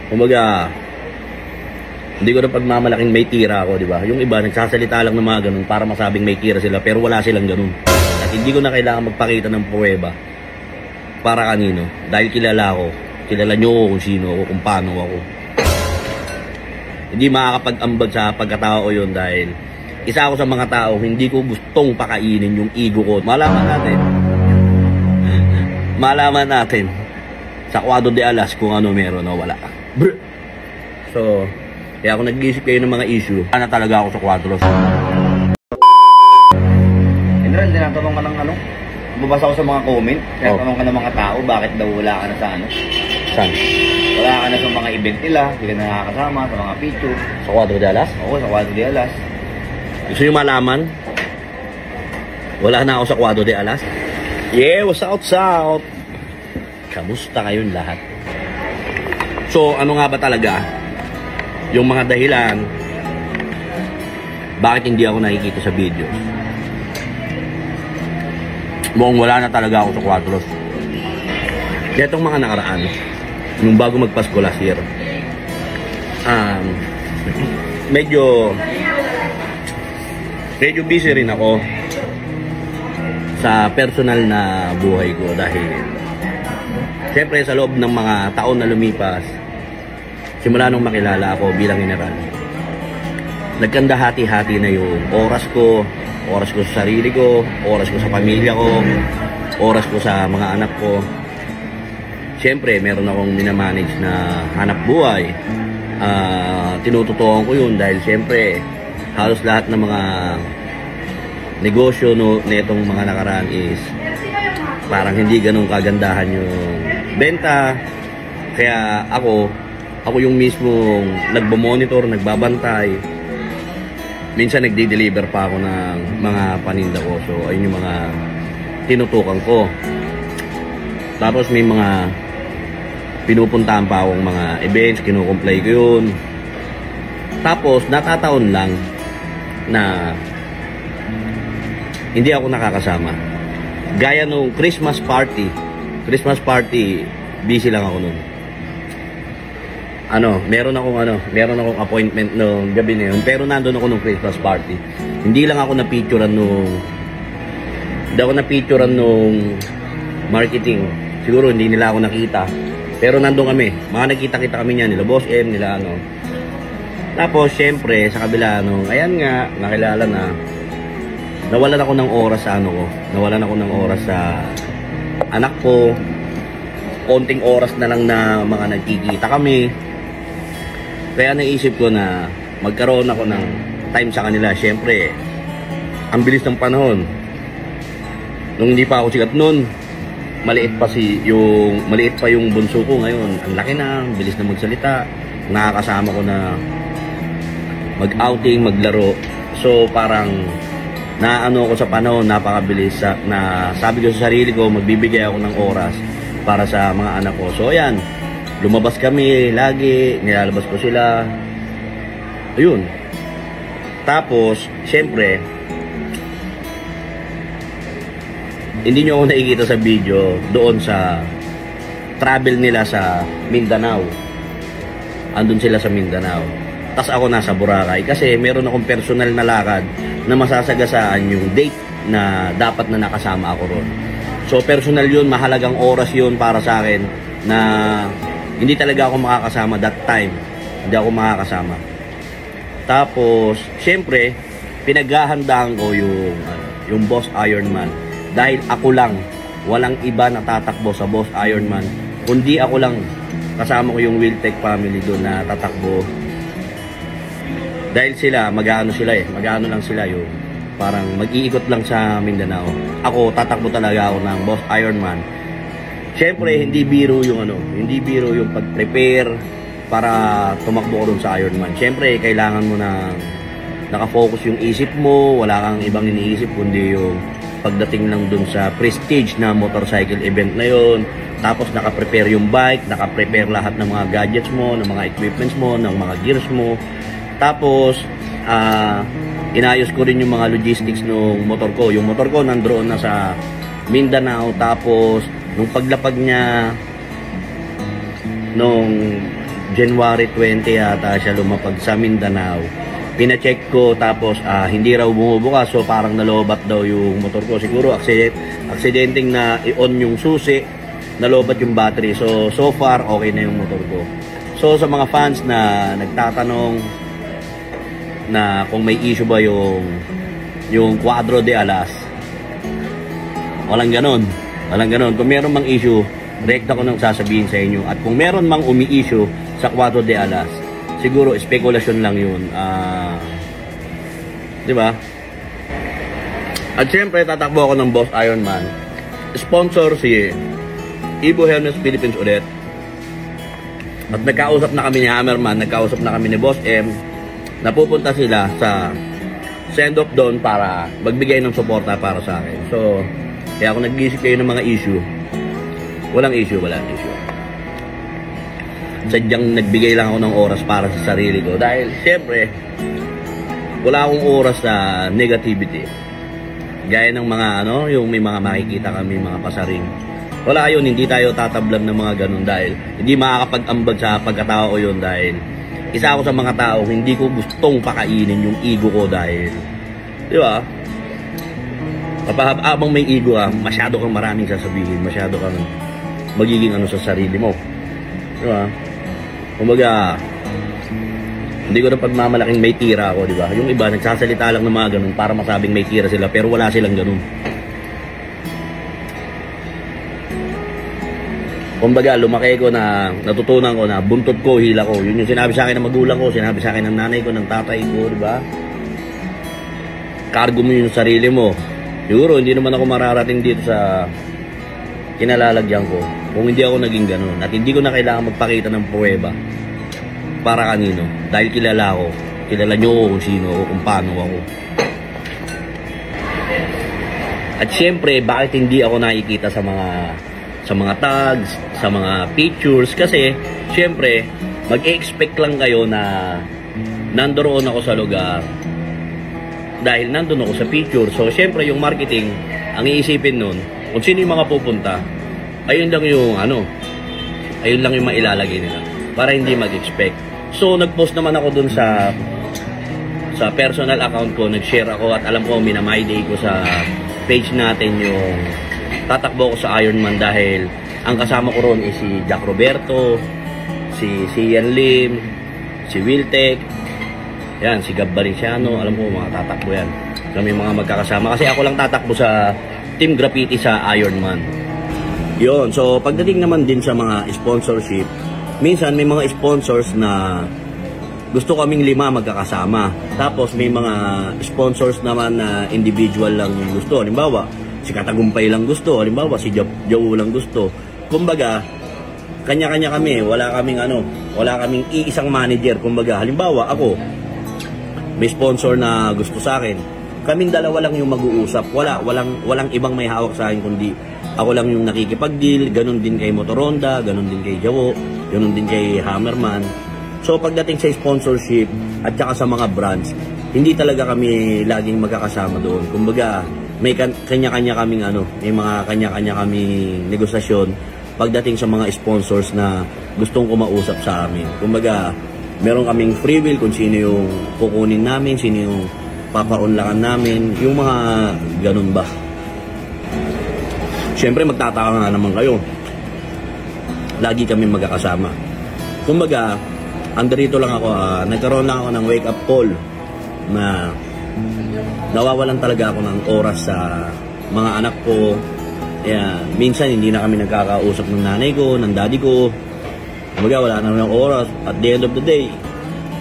Kumbaga, hindi ko na pagmamalaking may tira ako, di ba? Yung iba, nagsasalita lang ng mga ganun para masabing may tira sila, pero wala silang ganun. At hindi ko na kailangan magpakita ng pruweba para kanino. Dahil kilala ko, kilala nyo ko kung sino ako, kung paano ako. Hindi makakapag-ambag sa pagkatao ko yun dahil isa ako sa mga tao, hindi ko gustong pakainin yung ego ko. Malaman natin sa Cuadro de Alas kung ano meron o wala. So, kaya ako nag-iisip kayo ng mga issue, na talaga ako sa Cuadro. General, tinatanong ka ng ano? Bubasa ako sa mga comment, tinatanong ka ng mga tao, bakit daw wala ka na sa ano? Saan? Wala ka na sa mga event nila, hindi ka na nakakasama sa mga picture. Sa Cuadro de Alas? Oo, sa Cuadro de Alas. Gusto nyo malaman? Wala na ako sa Cuadro de Alas? Yeah, what's out? Kamusta kayong lahat? So, ano nga ba talaga yung mga dahilan bakit hindi ako nakikita sa video? Mukhang wala na talaga ako sa Cuadros. Kaya itong mga nakaraan, yung bago magpasko last year, medyo busy rin ako sa personal na buhay ko dahil siyempre sa loob ng mga taon na lumipas, simula nung makilala ako bilang general, nagkandahati-hati na yung oras ko sa sarili ko, oras ko sa pamilya ko, oras ko sa mga anak ko. Siyempre meron akong minamanage na hanap buhay, tinututukan ko yun dahil siyempre halos lahat ng mga negosyo netong mga nakaraan is parang hindi ganun kagandahan yung benta. Kaya ako yung mismong nagbo-monitor, nagbabantay. Minsan nagdi-deliver pa ako ng mga paninda ko. So ayun yung mga tinutukan ko. Tapos may mga pinupuntahan pa akong mga events, kinukumplay ko yun. Tapos natataon lang na hindi ako nakakasama. Gaya nung Christmas party, busy lang ako nun. Meron akong appointment nung gabi na yun, pero nandun ako nung Christmas party. Hindi ako napicturean nung marketing. Siguro hindi nila ako nakita. Pero nandun kami. Mga nakita-kita kami niyan, nila Boss M, nila Tapos, syempre, sa kabila, ayan nga, nakilala na, nawalan ako ng oras sa nawalan ako ng oras sa anak ko. Konting oras na lang na mga nagkikita kami. Kaya naisip ko na magkaroon ako ng time sa kanila. Syempre, ang bilis ng panahon. Nung hindi pa ako sikat nun, maliit pa yung bunso ko ngayon. Ang laki na, bilis na magsalita. Nakakasama ko na mag-outing, maglaro. So parang ako sa panahon, napakabilis na sabi ko sa sarili ko, magbibigay ako ng oras para sa mga anak ko. So ayan, lumabas kami lagi, nilalabas ko sila. Ayun. Tapos, syempre, hindi nyo ako nakikita sa video doon sa travel nila sa Mindanao. Andun sila sa Mindanao. Tas ako nasa Boracay kasi meron akong personal na lakad na masasagasaan yung date na dapat na nakasama ako ron. So personal yun, mahalagang oras yun para sa akin na hindi talaga ako makakasama that time. Hindi ako makakasama. Tapos, syempre, pinaghahandaan ko yung Boss Ironman. Dahil ako lang, walang iba na tatakbo sa Boss Ironman. Kundi ako lang, kasama ko yung Wiltech family doon na tatakbo. Dahil sila, mag-aano lang sila yung parang mag-iikot lang sa Mindanao. Ako, tatakbo talaga ako ng Boss Ironman. Siyempre, hindi biro yung pag-prepare para tumakbo ko dun sa Ironman. Siyempre, kailangan mo na nakafocus yung isip mo, wala kang ibang iniisip kundi yung pagdating lang dun sa prestige na motorcycle event na yon. Tapos naka-prepare yung bike, naka-prepare lahat ng mga gadgets mo, ng mga equipments mo, ng mga gears mo. Tapos, inayos ko rin yung mga logistics ng motor ko. Yung motor ko nandoon na sa Mindanao. Tapos, nung paglapag niya nung January 20 yata siya lumapag sa Mindanao. Pina-check ko tapos hindi raw bumubukas, so parang nalobat daw yung motor ko. Siguro aksidenteng na i-on yung susi, nalobat yung battery. So far okay na yung motor ko. So sa mga fans na nagtatanong na kung may issue ba yung Quadro de Alas, walang ganon. Kung meron mang issue, rekta ko nang sasabihin sa inyo. At kung meron mang umi-issue sa Quadro de Alas, siguro spekulasyon lang yun. Di ba? At syempre, tatakbo ako ng Boss Ironman. Sponsor si Ibo Hermes Philippines ulit. At nagkausap na kami ni Hammerman, nagkausap na kami ni Boss M. Napupunta sila sa send-off doon para magbigay ng suporta para sa akin. So, kaya kung nag-iisip kayo ng mga issue, walang issue. Sadyang nagbigay lang ako ng oras para sa sarili ko. Dahil, siyempre, wala akong oras sa negativity. Gaya ng mga, yung may mga makikita kami, mga pasaring. Wala yun, hindi tayo tatablan ng mga ganun dahil hindi makakapag-ambag sa pagkatao ko yun dahil isa ako sa mga tao, hindi ko gustong pakainin yung ego ko dahil, di ba? Abang may ego ka, masyado kang maraming sasabihin, masyado kang magiging sa sarili mo. Di ba? Kumbaga, hindi ko na pagmamalaking may tira ako, di ba? Yung iba, nagsasalita lang ng mga ganun para masabing may tira sila, pero wala silang ganun. Kumbaga, lumaki ko na, natutunan ko na buntot ko, hila ko. Yun yung sinabi sa akin ng magulang ko, sinabi sa akin ng nanay ko, ng tatay ko, di ba? Cargo mo yung sarili mo. Siguro, hindi naman ako mararating dito sa kinalalagyan ko kung hindi ako naging ganun. At hindi ko na kailangan magpakita ng pruweba para kanino. Dahil kilala ko. Kilala nyo ko kung sino ako, kung paano ako. At syempre, bakit hindi ako nakikita sa mga tags, sa mga pictures? Kasi, syempre, mag-expect lang kayo na nandoon ako sa lugar dahil nandun ako sa picture. So, syempre, yung marketing, ang iisipin nun, kung sino yung mga pupunta, ayun lang yung ayun lang yung mailalagay nila para hindi mag-expect. So, nag-post naman ako dun sa personal account ko, nag-share ako at alam ko, minamay day ko sa page natin yung tatakbo ko sa Ironman dahil ang kasama ko ron is si Jack Roberto, si Ian Lim, si Wiltec, yan, si Gab Valenciano, alam ko mga tatakbo yan. Kami mga magkakasama kasi ako lang tatakbo sa Team Graffiti sa Ironman. Yun, so pagdating naman din sa mga sponsorship, minsan may mga sponsors na gusto kaming 5 magkakasama. Tapos may mga sponsors naman na individual lang yung gusto. Halimbawa, si Katagumpay lang gusto. Halimbawa, si Joe lang gusto. Kumbaga, kanya-kanya kami. Wala kaming iisang manager. Kumbaga, halimbawa, ako, may sponsor na gusto sa akin. Kaming dalawa lang yung mag-uusap. Walang ibang may hawak sa akin kundi ako lang yung nakikipag-deal. Ganon din kay Motoronda, ganon din kay Jawo, ganon din kay Hammerman. So pagdating sa sponsorship at saka sa mga brands, hindi talaga kami laging magkakasama doon. Kumbaga, may kanya-kanya kaming may mga kanya-kanya kaming negosasyon pagdating sa mga sponsors na gustong kumausap sa amin. Kumbaga, meron kaming free will kung sino yung kukunin namin, sino yung papaunlakan namin, yung mga ganun ba. Siyempre, magtataka nga naman kayo. Lagi kami magkakasama. Kumbaga, andito lang ako, nagkaroon lang ako ng wake-up call na nawawalan talaga ako ng oras sa mga anak ko. Kaya, minsan hindi na kami nagkakausap ng nanay ko, ng daddy ko. Kumbaga, wala na ng oras. At the end of the day,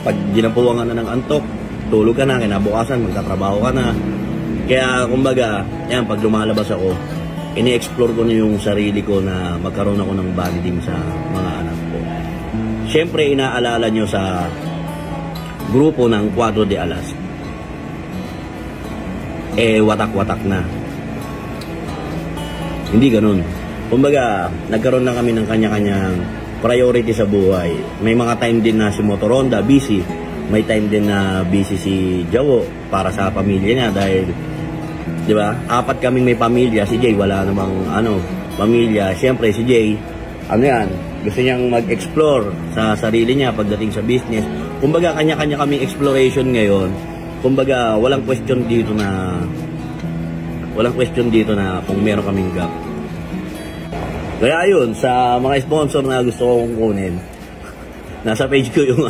pag ginapuwan ka na ng antok, tulog ka na, kinabukasan, magtatrabaho ka na. Kaya, kumbaga, yan, pag lumalabas ako, ini-explore ko na yung sarili ko na magkaroon ako ng bonding sa mga anak ko. Siyempre, inaalala nyo sa grupo ng Quadro de Alas. Watak-watak na. Hindi ganun. Kumbaga, nagkaroon na kami ng kanya-kanyang priority sa buhay. May mga time din na si Motoronda busy. May time din na busy si Jawo para sa pamilya niya dahil, di ba, 4 kaming may pamilya. Si Jay, wala namang pamilya. Siyempre, si Jay, Gusto niyang mag-explore sa sarili niya pagdating sa business. Kumbaga, kanya-kanya kaming exploration ngayon. Kumbaga, walang question dito na kung meron kaming gap. Kaya yun, sa mga sponsor na gusto kong kunin, nasa page ko yung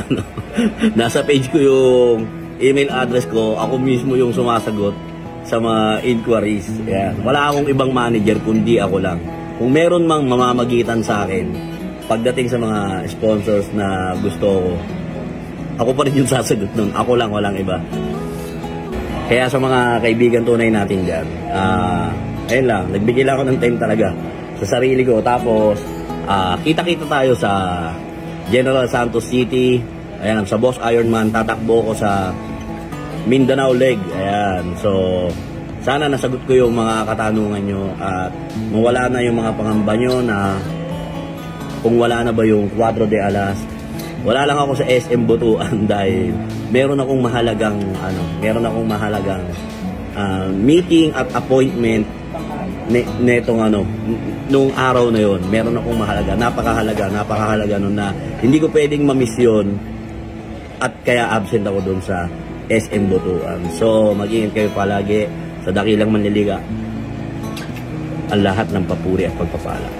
nasa page ko yung email address ko. Ako mismo yung sumasagot sa mga inquiries. Yan. Wala akong ibang manager kundi ako lang. Kung meron mang mamamagitan sa akin pagdating sa mga sponsors na gusto ko, ako pa rin yung sasagot nun. Ako lang, walang iba. Kaya sa mga kaibigan tunay natin dyan, ayun lang, nagbigay lang ako ng time talaga sa sarili ko. Tapos, kita-kita tayo sa General Santos City. Ayan, sa Boss Ironman, tatakbo ko sa Mindanao leg. Ayan, so sana nasagot ko yung mga katanungan nyo at mawala na yung mga pangamba nyo na kung wala na ba yung 4 de Alas. Wala lang ako sa SM Butuan dahil meron akong mahalagang meeting at appointment nung araw na yon. Meron akong napakahalaga nun na hindi ko pwedeng ma-miss yun at kaya absent ako dun sa SM Butuan. So mag-iingat kayo palagi sa dakilang manliliga. Ang lahat ng papuri at pagpapala.